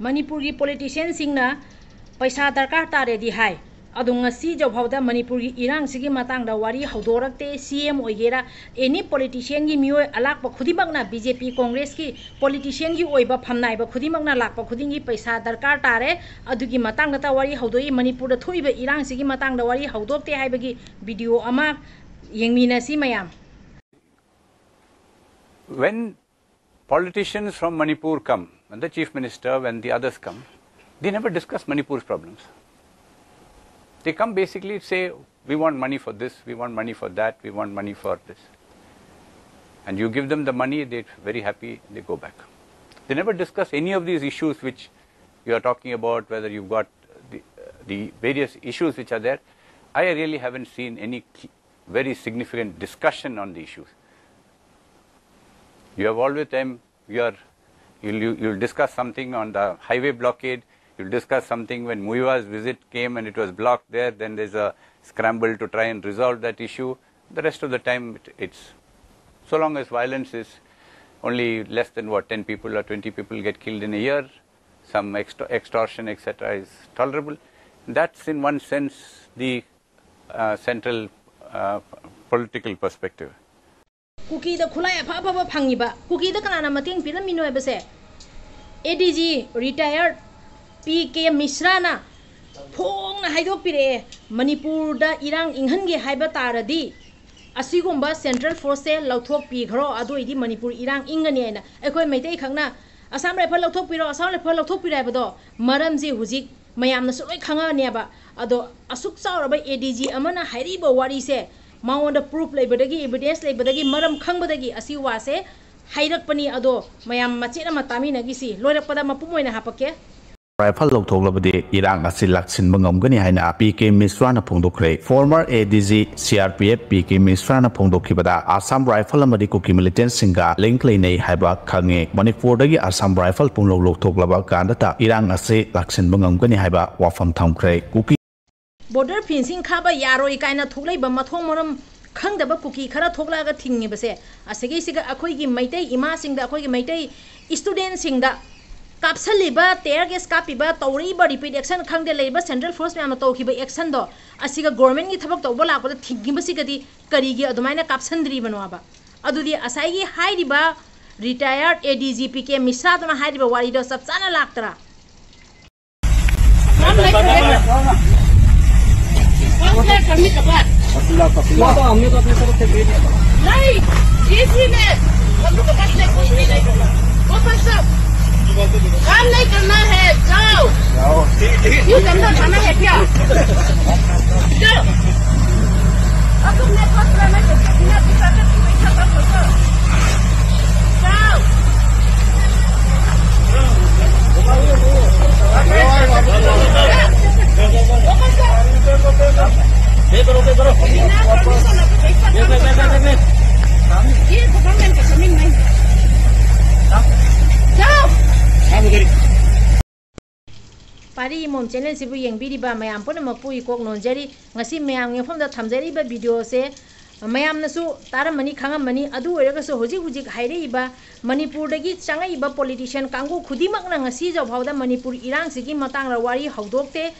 Manipur की politician सिंगना पैसा दरकार तारे दी हाय अदुंगा सी जो भावदा मणिपुर की इरांग सिगी matangda wari haudorate CM ओइगेरा एनी politician की मियो अलाक प खुदिमकना BJP कांग्रेस की politician की ओइबा फमनाइ ब खुदिमकना लाक प खुदिंगी पैसा दरकार तारे अदुगी matangda wari haudoi मणिपुर द थोइबा इरांग सिगी matangda wari haudokते हाइबगी वीडियो अमा येंगमिनासी मयाम. When politicians from Manipur come, when the chief minister, when the others come, they never discuss Manipur's problems. They come basically say, we want money for this, we want money for that, we want money for this. And you give them the money, they're very happy, they go back. They never discuss any of these issues which you are talking about, whether you've got the various issues which are there. I really haven't seen any very significant discussion on the issues. You have always time, you'll discuss something on the highway blockade, you'll discuss something when Muiwa's visit came and it was blocked there, then there's a scramble to try and resolve that issue. The rest of the time, it's so long as violence is only less than 10 people or 20 people get killed in a year, some extortion, etc. is tolerable. That's in one sense the central political perspective. Kuki the Kulaya Papa Pangiba, Kuki the Kanana Mating Piramino Ebese, ADG retired PK Misrana, Pong Haidopire, Manipur da Irang Inhangi Haibatara di, Asigumba Central Force, Lautok Pigro, Adoidi Manipur Irang Inganiana, Equa Mete Kanga, Assam Repel Topiro, Assam Repel Topirabado, Maramzi Huzik, Mayam Nasoi Kanga Neba, Ado Asuk Saur by ADG Amana Haribo Wari say. Maon the proof labadagi evidence labadagi maram khangbadagi asi wase hairakpani ado mayam machina matami nagisi loirakpada mapumoina hapake rifle loktoglabadi irang asi laksin bangamgani haina PK Misrana phongdokre former ADG CRPF PK Misrana phongdokhibada Assam rifle amadi kuki militant singa link leinei haiba khange Manipur dagi Assam rifle punglok loktoglaba kandata irang asi laksin bangamgani haiba wafam thamkre kuki border fencing khaba yaroi kaina thuklai ba mathong moram khangdaba kuki khara thokla ga thingni base asigi siga akhoi gi maitai ima singda akhoi gi maitai student singda kapsaliba tear gas kapiba tawri ba repeat action khangde leiba central force ma tawkhiba action do asiga government gi thabak tawba la ko thingi basi gadi kari gi adumaina kapsandri banwa adudi asai gi hairi ba retired ADG PK Misra dona hairi ba wari do sabchana laktra करने के बाद तो हमने तो अपने तरफ से भेज दिया नहीं किसी ने हम लोग के पास में कुछ भी नहीं होगा वो सब काम नहीं करना है जाओ क्यों धंधा खाना है क्या जाओ अब तुमने पास रहना है बिना पैसा के पैसा कम होगा जाओ Pari mom channel sibu yang biri ba mayam pun mapui kok nonjari ngasi mayam yang pun da thamjari ba video se mayam nasu tara mani khanga mani adu oiraga so hujik haire iba Manipur dagi changa iba politician kangu khudimak na ngasi jo bhawda Manipur irang sigi matangda wari haudokte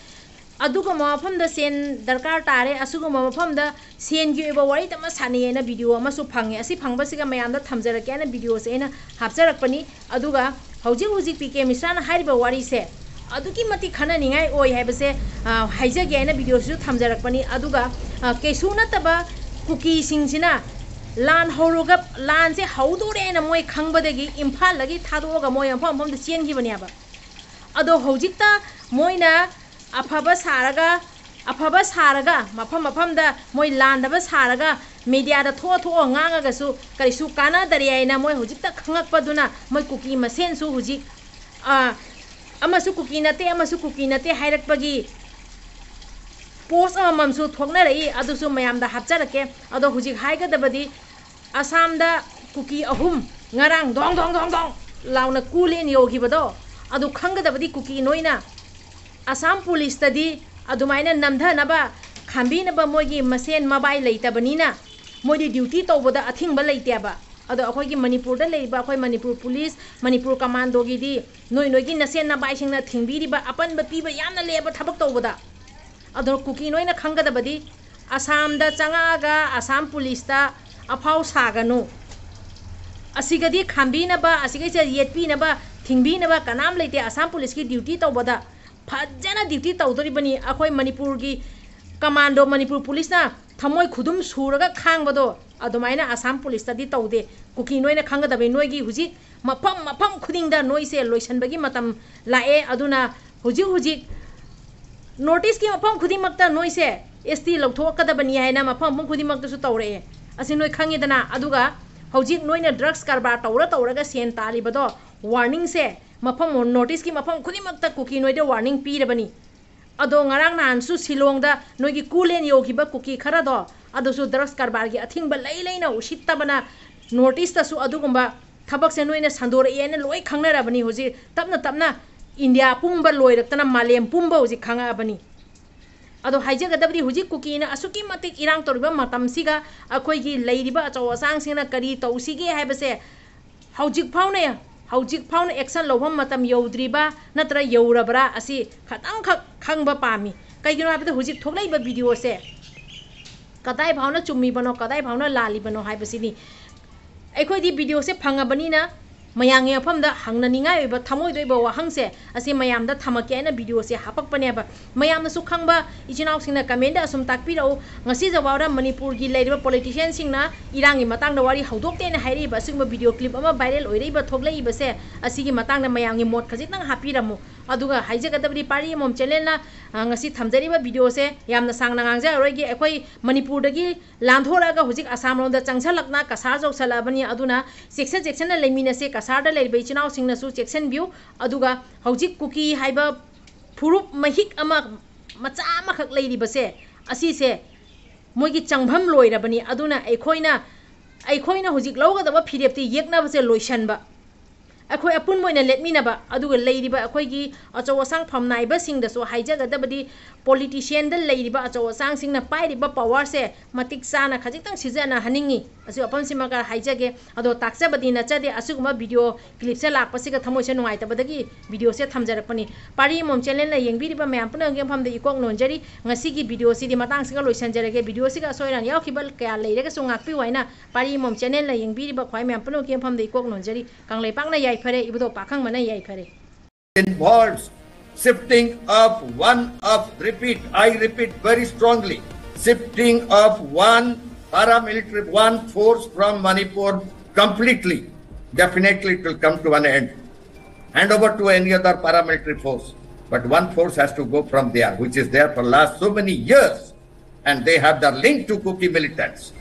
aduga mafam da sen darkar tare asuga mafam da sen gi oiba wari tama saniye na video ama su phange asi phangba siga mayam da thamjara kyana video se na hapjarak pani aduga hujik PK Misra na hairiba wari se aduki mati khana ningai oi haibase haija ge na video su thamjarak pani aduga kesu na taba kuki singsina lan horoga lan se haudore na moi khangbadagi imphal lagi thadoga moi ampham da chen gi bani aba ado hojikta moina afaba saraga mafam da moi landaba saraga media da tho nganga ga su karisu kana dariya na moi hojikta khangak paduna moi kuki masen su hojik amasu kuki nate hairak pagi post amam su thokna rai adu su mayam da hapcharake ado hojik haiga dabadi Assam da kuki ahum ngarang dong launa kulen yogi bado adu khanga dabadi kuki noina Assam police tadi adumaina namdha naba khambi naba mogi masen mabai leita banina modi duty to boda athing ba leite ba अदो अखोई की मणिपुर दा लेबा अखोई Manipur police Manipur commando की दी नोई की नसेन ना बाइसिंग ना थिंगबीरिबा अपन बपीबा यामना लेबा थबक तौबदा अदो कुकी नोई ना खंगदबदी असम दा चंगागा असम पुलिस दा अफाउ सागनो असिगदी खांबीनबा असिगैसे येटपीनबा थिंगबीनबा कनाम लेते असम पुलिस की ड्यूटी तौबदा फजना ड्यूटी तौदरिबनी अखोई मणिपुर की कमांडो मणिपुर पुलिस ना थमोय खुदुम सूरगा खांगबदो अदुमाइना असम पुलिस तदी तौदे कुकी नोइना खंगदबे नोइगी हुजी मफम मफम खुदिंगदा नोइसे लोइसनबगी मतम लाए अदुना हुजी हुजी नोटिस की मफम खुदिमक्ता नोइसे एसटी लौथोकदबनी हाइना मफम खुदिमक्तसु तौरे असि नोइ खंगिदना अदुगा हौजिक नोइना ड्रग्स कारबार तौरगा सेन तालिबदो वार्निंग से मफम नोटिस की मफम खुदिमक्ता कुकी नोइदे वार्निंग पीरबनी अदो ngarang nansu silongda noigi kulen yogiba kuki kharado adosu drugs karbar gi athingba leina usittabana notice tasu adugumba thabak se noina sandora yene loi khangnarabani hoji tapna india pumba loiraktana malem pumba hoji khangabani ado haijagadabdi hoji kuki na asuki matik irang toriba matamsiga akhoi gi leiriba achaw asang singna kari tausige haibase haujik fauna action lobam matam yodriba natra yorabra asi khatang khangba pami kaigino abde hujik thoklaiba video se kadai bhauna chummi bano kadai bhauna lali bano haibasini aikhoi di video se phangabani na mayang yafam da hangna ningai oiba thamoi doiba wahang se asi mayam da thamake na video se hapak pane ba mayam na su khangba ichinau singna comment da asum takpi rau ngasi jawara manipur gi leiba politician singna irang gi matang da wari haudok te na hairi ba singba video clip ama viral oirei ba thoklai ba se asi gi matang da mayam gi mot khajit nang hapi ramu aduga haijagadabri pari mom channel na ngasi thamjari ba video se yamna sangna ngangja roi gi ekoi manipur da gi landhora ga hujik asam ron da changsalakna kasar jok salabani aduna section na lemina se kasar da leiba ichinau singna su section view aduga hujik kuki haiba furup mahik ama macha ma khak leiri ba se asi se moigi changbham loirabani aduna aikoina hujik lawgadaba phirepti yekna ba se loisan ba अखोई अपुन Moina लेटमिनबा अदुगा लेरिबा अखोईगी अचौ असंग फमनाइबा सिंगदसो हाइजगदबदी politician the लेरिबा अचौ असंग सिंगना पाइरिबा power से मतिक साना खजितंग सिजना हनिंगी असि अपन Simca हाइजगे अदो ताक्सबदी नचदे असुगमा video clip से लाकपसिगा थमोइसे नुआइतबदगी video से थमजरपनी पारी मोम चैनल ना यंगबिरिबा ma'am Pune game फमदे इकोक नोंजरी ngasi gi video si di matang singa loisanjarage video siga soiran yaukibal kaya leirega sungakpi waina pari mom channel la yingbiriba khwai myam puno game pham de ikok nonjari kanglei pakna yai phare ibudo pakhang mana yai phare involves shifting of I repeat very strongly, shifting of one force from Manipur completely. Definitely it will come to an end. Hand over to any other paramilitary force. But one force has to go from there, which is there for last so many years, and they have the link to Kuki militants.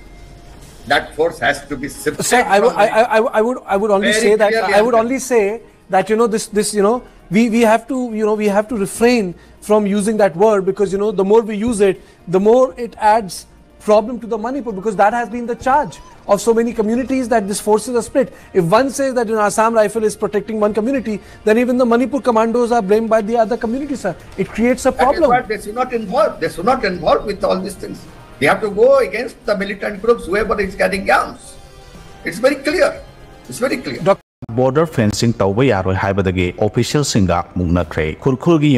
That force has to be shifted. Sir, I would only say that this we have to refrain from using that word, because the more we use it, the more it adds problem to the Manipur, because that has been the charge of so many communities, that these forces are split. If one says that Assam Rifle is protecting one community, then even the Manipur commandos are blamed by the other community, sir. It creates a problem. That is why they should not involve with all these things. They have to go against the militant groups, whoever is getting arms. It's very clear. It's very clear. Border fencing tawba yaroi haibadagi official singa mungna kre khulkhulgi